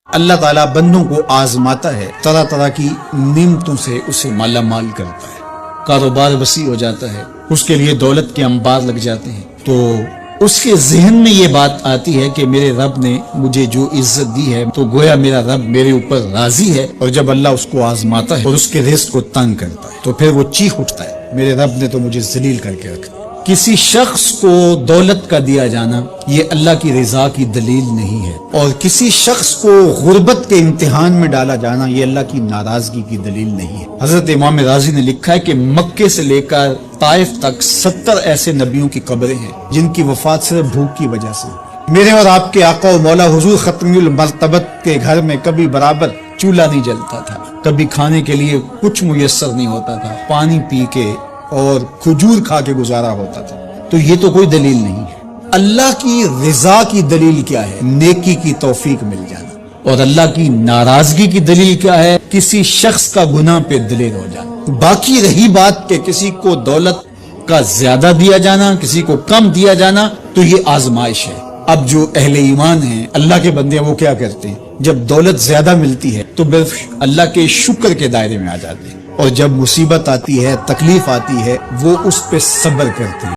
اللہ تعالیٰ بندوں کو آزماتا ہے، طرح طرح کی نعمتوں سے اسے مالا مال کرتا ہے، کاروبار وسیع ہو جاتا ہے، اس کے لیے دولت کے انبار لگ جاتے ہیں، تو اس کے ذہن میں یہ بات آتی ہے کہ میرے رب نے مجھے جو عزت دی ہے تو گویا میرا رب میرے اوپر راضی ہے، اور جب اللہ اس کو آزماتا ہے اور اس کے رزق کو تنگ کرتا ہے تو پھر وہ چیخ اٹھتا ہے، میرے رب نے تو مجھے ذلیل کر کے رکھا۔ کسی شخص کو دولت کا دیا جانا یہ اللہ کی رضا کی دلیل نہیں ہے، اور کسی شخص کو غربت کے امتحان میں ڈالا جانا یہ اللہ کی ناراضگی کی دلیل نہیں ہے۔ حضرت امام رازی نے لکھا ہے کہ مکے سے لے کر طائف تک 70 ایسے نبیوں کی قبریں ہیں جن کی وفات صرف بھوک کی وجہ سے۔ میرے اور آپ کے آقا و مولا حضور ختم المرتبت کے گھر میں کبھی برابر چولہا نہیں جلتا تھا، کبھی کھانے کے لیے کچھ میسر نہیں ہوتا تھا، پانی پی کے اور کھجور کھا کے گزارا ہوتا تھا، تو یہ تو کوئی دلیل نہیں ہے۔ اللہ کی رضا کی دلیل کیا ہے؟ نیکی کی توفیق مل جانا، اور اللہ کی ناراضگی کی دلیل کیا ہے؟ کسی شخص کا گناہ پہ دلیل ہو جانا۔ باقی رہی بات کہ کسی کو دولت کا زیادہ دیا جانا، کسی کو کم دیا جانا، تو یہ آزمائش ہے۔ اب جو اہل ایمان ہیں، اللہ کے بندے ہیں، وہ کیا کرتے ہیں؟ جب دولت زیادہ ملتی ہے تو صرف اللہ کے شکر کے دائرے میں آ جاتے ہیں، اور جب مصیبت آتی ہے، تکلیف آتی ہے، وہ اس پہ صبر کرتے ہیں۔